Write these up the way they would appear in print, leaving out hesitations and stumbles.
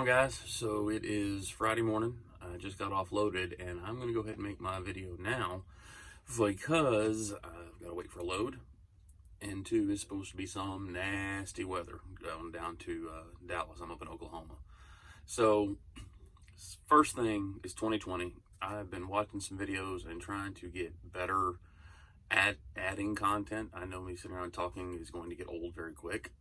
on, guys? So it is Friday morning. I just got offloaded and I'm going to go ahead and make my video now because I've got to wait for a load. And two, it's supposed to be some nasty weather going down to Dallas. I'm up in Oklahoma. So first thing is 2020. I've been watching some videos and trying to get better at adding content. I know me sitting around talking is going to get old very quick.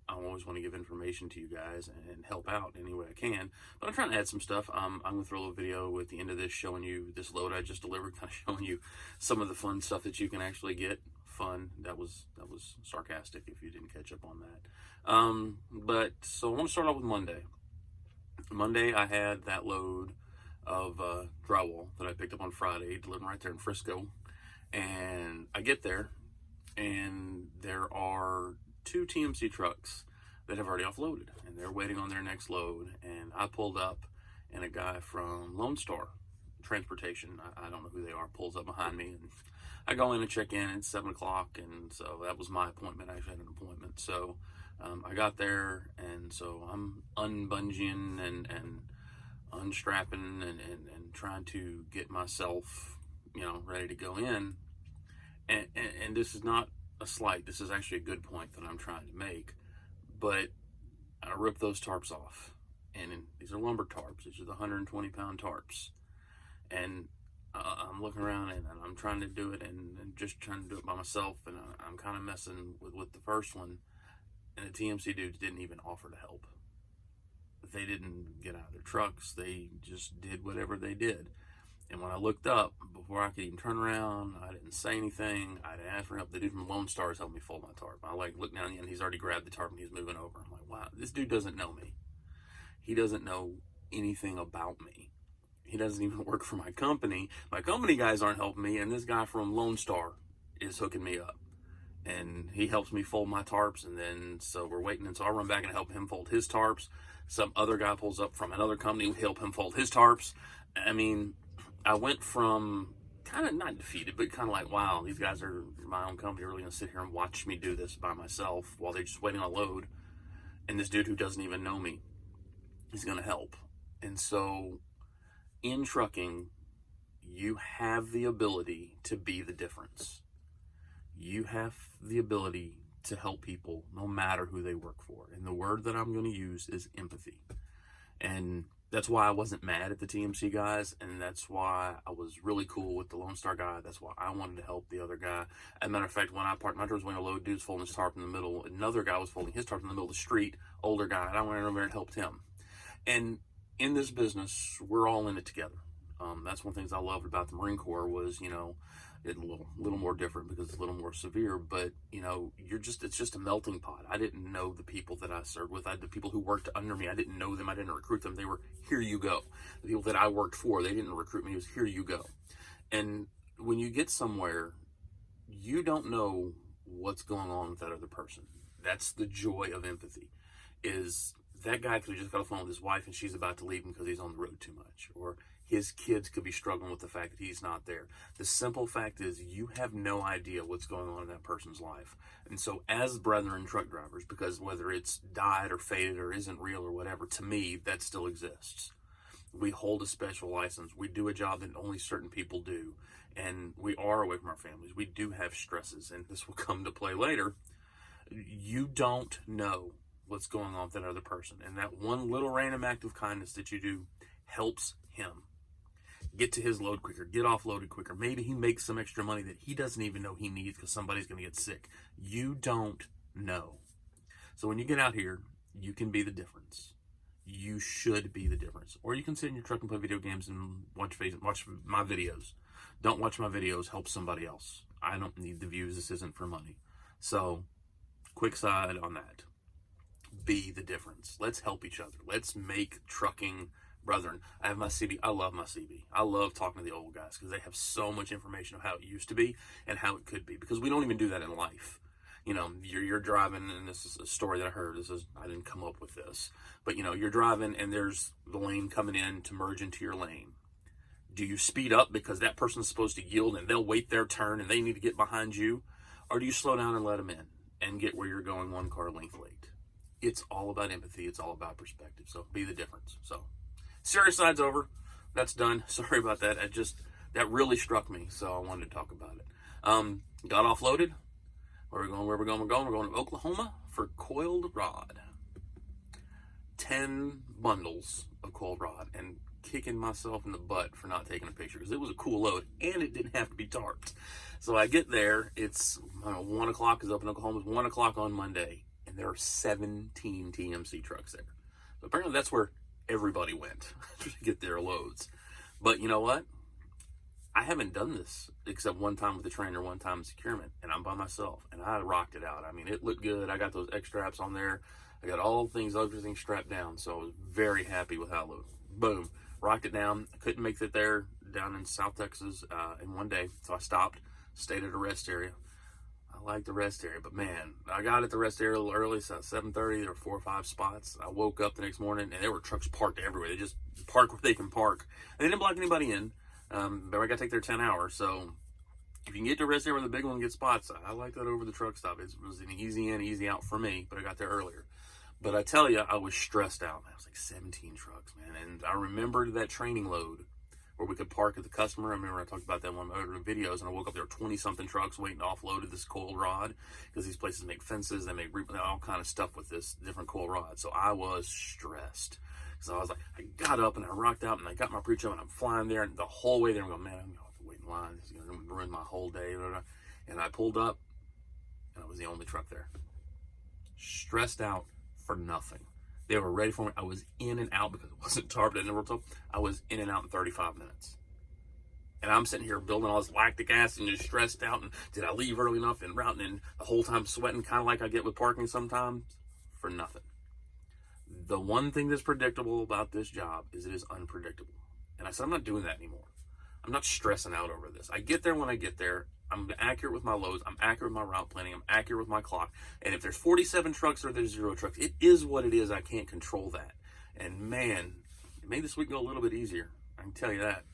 I always want to give information to you guys and help out any way I can, but I'm trying to add some stuff. I'm going to throw a little video at the end of this showing you this load I just delivered, kind of showing you some of the fun stuff that you can actually get. Fun. That was sarcastic if you didn't catch up on that. But so I want to start off with Monday. Monday I had that load of drywall that I picked up on Friday, delivered right there in Frisco, and I get there and there are two TMC trucks that have already offloaded and they're waiting on their next load. And I pulled up and a guy from Lone Star Transportation, I don't know who they are, pulls up behind me, and I go in and check in at 7 o'clock. And so that was my appointment. I actually had an appointment. So I got there, and so I'm unbunging and unstrapping and trying to get myself, ready to go in. And this is not a slight, this is actually a good point that I'm trying to make, but I ripped those tarps off, and these are lumber tarps. These are the 120-pound tarps, and I'm looking around and I'm trying to do it and just trying to do it by myself, and I'm kind of messing with the first one, and the TMC dudes didn't even offer to help. They didn't get out of their trucks. They just did whatever they did. And when I looked up, before I could even turn around, I didn't say anything. I didn't ask for help. The dude from Lone Star helped me fold my tarp. I looked down and he's already grabbed the tarp and he's moving over. I'm like, wow, this dude doesn't know me. He doesn't know anything about me. He doesn't even work for my company. My company guys aren't helping me, and this guy from Lone Star is hooking me up. And he helps me fold my tarps, and then so we're waiting, and so I run back and help him fold his tarps. Some other guy pulls up from another company to help him fold his tarps. I mean, I went from kind of not defeated, but kind of like, wow, these guys are my own company, really going to sit here and watch me do this by myself while they're just waiting on a load. And this dude who doesn't even know me, he's going to help. And so in trucking, you have the ability to be the difference. You have the ability to help people no matter who they work for. And the word that I'm going to use is empathy. And that's why I wasn't mad at the TMC guys, and that's why I was really cool with the Lone Star guy. That's why I wanted to help the other guy. As a matter of fact, when I parked my truck, when a load dude's folding his tarp in the middle, another guy was folding his tarp in the middle of the street, older guy, and I went over there and helped him. And in this business, we're all in it together. That's one of the things I loved about the Marine Corps was, it's a little more different because it's a little more severe, but it's just a melting pot. I didn't know the people that I served with. The people who worked under me, I didn't know them. I didn't recruit them. They were, here you go. The people that I worked for, they didn't recruit me. It was, here you go. And when you get somewhere, you don't know what's going on with that other person. That's the joy of empathy, is that guy could have just got a phone with his wife and she's about to leave him because he's on the road too much, or his kids could be struggling with the fact that he's not there. The simple fact is you have no idea what's going on in that person's life. And so as brethren truck drivers, because whether it's died or faded or isn't real or whatever, to me, that still exists. We hold a special license. We do a job that only certain people do. And we are away from our families. We do have stresses, and this will come to play later. You don't know what's going on with that other person. And that one little random act of kindness that you do helps him get to his load quicker, get offloaded quicker. Maybe he makes some extra money that he doesn't even know he needs because somebody's going to get sick. You don't know. So when you get out here, you can be the difference. You should be the difference. Or you can sit in your truck and play video games and watch my videos. Don't watch my videos. Help somebody else. I don't need the views. This isn't for money. So, quick side on that. Be the difference. Let's help each other. Let's make trucking brethren. I have my CB. I love my CB. I love talking to the old guys because they have so much information of how it used to be and how it could be, because we don't even do that in life. You're driving, and this is a story that I heard. I didn't come up with this, but you're driving and there's the lane coming in to merge into your lane. Do you speed up because that person's supposed to yield and they'll wait their turn and they need to get behind you? Or do you slow down and let them in and get where you're going one car length late? It's all about empathy. It's all about perspective. So be the difference. So serious side's over. That's done. Sorry about that. That really struck me. So I wanted to talk about it. Got offloaded. Where we're going? We're going to Oklahoma for coiled rod. 10 bundles of coiled rod, and kicking myself in the butt for not taking a picture because it was a cool load and it didn't have to be tarped. So I get there, it's 1 o'clock, is up in Oklahoma, it's 1 o'clock on Monday, and there are 17 TMC trucks there. So apparently that's where everybody went to get their loads. But you know what? I haven't done this except one time with the trainer, one time in securement, and I'm by myself, and I rocked it out. I mean, it looked good. I got those X straps on there. I got everything strapped down, so I was very happy with how it looked. Boom, rocked it down. I couldn't make it there down in South Texas in one day, so I stopped, stayed at a rest area. I like the rest area, but man, I got at the rest area a little early, so at 7:30, there were 4 or 5 spots. I woke up the next morning, and there were trucks parked everywhere. They just park where they can park. And they didn't block anybody in, but I got to take their 10 hours, so if you can get to a rest area where the big one gets spots, I like that over the truck stop. It was an easy in, easy out for me, but I got there earlier. But I tell you, I was stressed out. I was like 17 trucks, man. And I remembered that training load where we could park at the customer. I remember I talked about that in one of my other videos, and I woke up, there were 20-something trucks waiting to offload this coiled rod because these places make fences, they make all kind of stuff with this different coiled rod. So I was stressed. So I was like, I got up and I rocked out and I got my pre-trip and I'm flying there, and the whole way there I'm going, man, I'm going to have to wait in line. This is going to ruin my whole day. And I pulled up and I was the only truck there. Stressed out for nothing. They were ready for me. I was in and out because it wasn't tarped and never told. I was in and out in 35 minutes. And I'm sitting here building all this lactic acid and just stressed out. And did I leave early enough and routing, and the whole time sweating, kind of like I get with parking sometimes, for nothing. The one thing that's predictable about this job is it is unpredictable. And I said, I'm not doing that anymore. I'm not stressing out over this. I get there when I get there. I'm accurate with my loads. I'm accurate with my route planning. I'm accurate with my clock. And if there's 47 trucks or there's 0 trucks, it is what it is. I can't control that. And man, it made this week go a little bit easier. I can tell you that.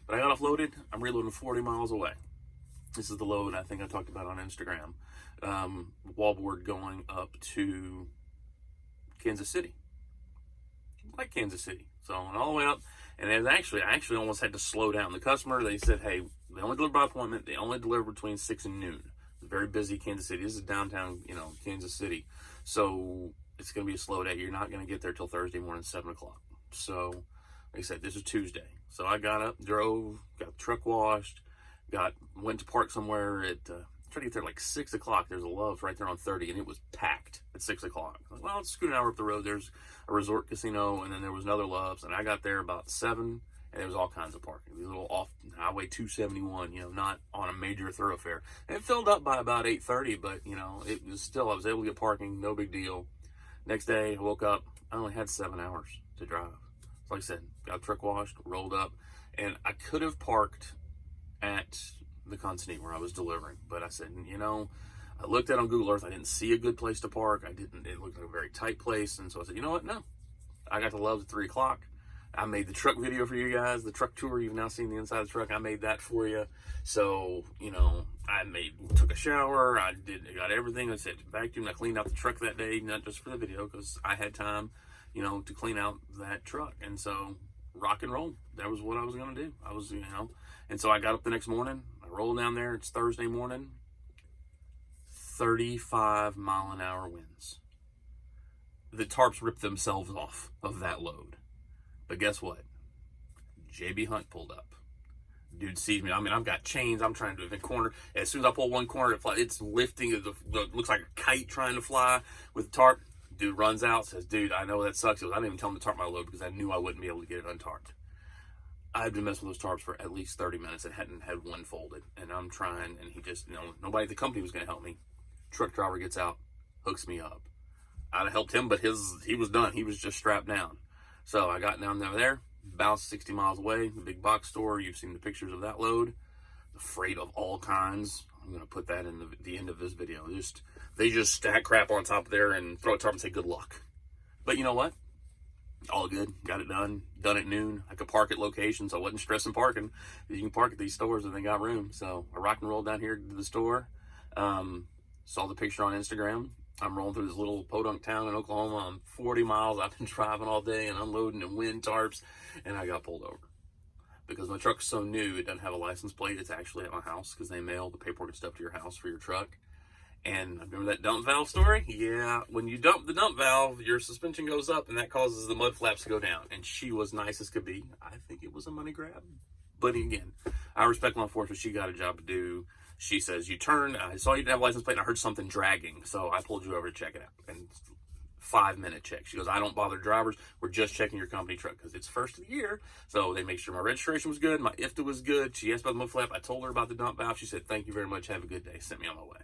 But I got offloaded. I'm reloading 40 miles away. This is the load I think I talked about on Instagram. Wallboard going up to Kansas City. I like Kansas City. So I went all the way up. And I actually almost had to slow down. The customer, they said, hey, they only deliver by appointment. They only deliver between 6 and noon. It's very busy Kansas City. This is downtown, Kansas City. So it's going to be a slow day. You're not going to get there till Thursday morning, 7 o'clock. So, like I said, this is Tuesday. So I got up, drove, got the truck washed, went to park somewhere at, tried to get there like 6 o'clock. There's a Love's right there on 30, and it was packed at 6 o'clock. Like, well, let's scoot an hour up the road. There's a resort casino, and then there was another Love's, and I got there about 7, and there was all kinds of parking. These little off Highway 271, not on a major thoroughfare. And it filled up by about 8:30, but, it was still, I was able to get parking, no big deal. Next day, I woke up, I only had 7 hours to drive. So like I said, got the truck washed, rolled up, and I could have parked at the Constantine where I was delivering, but I said, I looked at it on Google Earth, I didn't see a good place to park. It looked like a very tight place, and so I said, you know what, no. I got to Love's at 3 o'clock. I made the truck video for you guys, the truck tour. You've now seen the inside of the truck. I made that for you. So, took a shower. I got everything. I said, vacuumed. I cleaned out the truck that day, not just for the video, because I had time, to clean out that truck. And so, rock and roll. That was what I was going to do. And so I got up the next morning. I rolled down there. It's Thursday morning. 35-mile-an-hour winds. The tarps ripped themselves off of that load. But guess what? JB Hunt pulled up. Dude sees me. I've got chains. I'm trying to do the corner. As soon as I pull one corner, it's lifting. It looks like a kite trying to fly with the tarp. Dude runs out, says, dude, I know that sucks. I didn't even tell him to tarp my load because I knew I wouldn't be able to get it untarped. I've been messing with those tarps for at least 30 minutes and hadn't had one folded. And I'm trying, and he just, nobody at the company was going to help me. Truck driver gets out, hooks me up. I'd have helped him, but he was done. He was just strapped down. So I got down there, bounced 60 miles away, the big box store. You've seen the pictures of that load. The freight of all kinds. I'm going to put that in the end of this video. They just stack crap on top of there and throw a tarp and say good luck. But you know what? All good. Got it done. Done at noon. I could park at locations. I wasn't stressing parking. You can park at these stores and they got room. So I rock and rolled down here to the store. Saw the picture on Instagram. I'm rolling through this little podunk town in Oklahoma. I'm 40 miles. I've been driving all day and unloading and wind tarps, and I got pulled over because my truck's so new. It doesn't have a license plate. It's actually at my house because they mail the paperwork and stuff to your house for your truck. And remember that dump valve story? Yeah, when you dump the dump valve, your suspension goes up, and that causes the mud flaps to go down. And she was nice as could be. I think it was a money grab. But again, I respect law enforcement. She got a job to do. She says, you turned, I saw you didn't have a license plate, and I heard something dragging. So I pulled you over to check it out. And 5-minute check. She goes, I don't bother drivers. We're just checking your company truck because it's first of the year. So they make sure my registration was good. My IFTA was good. She asked about the mud flap. I told her about the dump valve. She said, thank you very much. Have a good day. Sent me on my way.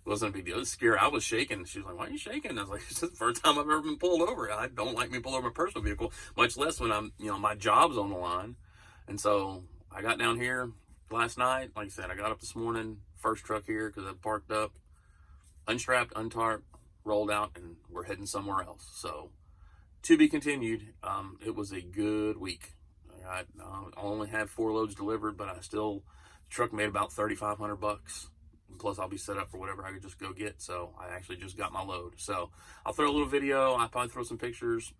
It wasn't a big deal. It was scary. I was shaking. She was like, why are you shaking? I was like, it's the first time I've ever been pulled over. I don't like being pulled over in my personal vehicle, much less when I'm, my job's on the line. And so I got down here last night. Like I said, I got up this morning, first truck here because I parked up, unstrapped, untarped, rolled out, and we're heading somewhere else. So to be continued. It was a good week. I only had 4 loads delivered, but the truck made about $3,500. Plus I'll be set up for whatever I could just go get. So I actually just got my load. So I'll throw a little video. I'll probably throw some pictures.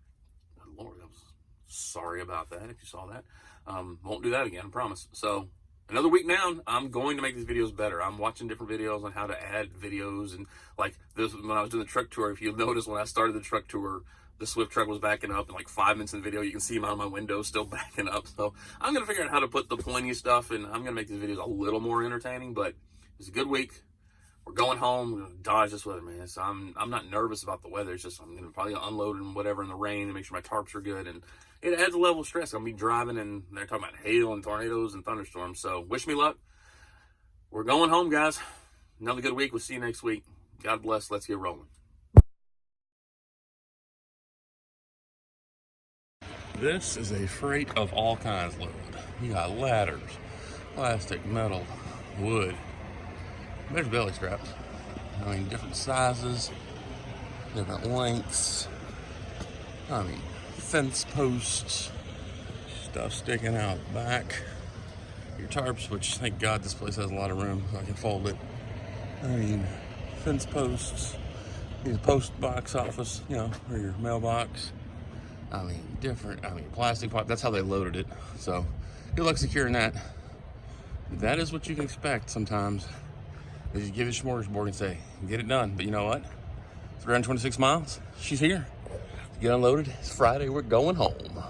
Lord, I was sorry about that if you saw that. Won't do that again, I promise. So another week now, I'm going to make these videos better. I'm watching different videos on how to add videos. And like this, when I was doing the truck tour, if you'll notice when I started the truck tour, the Swift truck was backing up, and like 5 minutes in the video, you can see him out of my window still backing up. So I'm going to figure out how to put the pointy stuff, and I'm going to make these videos a little more entertaining, but it's a good week. We're going home. We're going to dodge this weather, man. So I'm not nervous about the weather. It's just I'm going to probably unload and whatever in the rain and make sure my tarps are good. And it adds a level of stress. I'm going to be driving, and they're talking about hail and tornadoes and thunderstorms. So wish me luck. We're going home, guys. Another good week. We'll see you next week. God bless. Let's get rolling. This is a freight of all kinds load. You got ladders, plastic, metal, wood. There's belly straps. I mean, different sizes, different lengths. I mean, fence posts, stuff sticking out back. Your tarps, which thank God this place has a lot of room so I can fold it. I mean, fence posts, these post box office, or your mailbox. I mean, plastic pipe. That's how they loaded it. So, good luck securing that. That is what you can expect sometimes. Is you give it a smorgasbord and say, get it done. But you know what? 326 miles. She's here. Get unloaded. It's Friday. We're going home.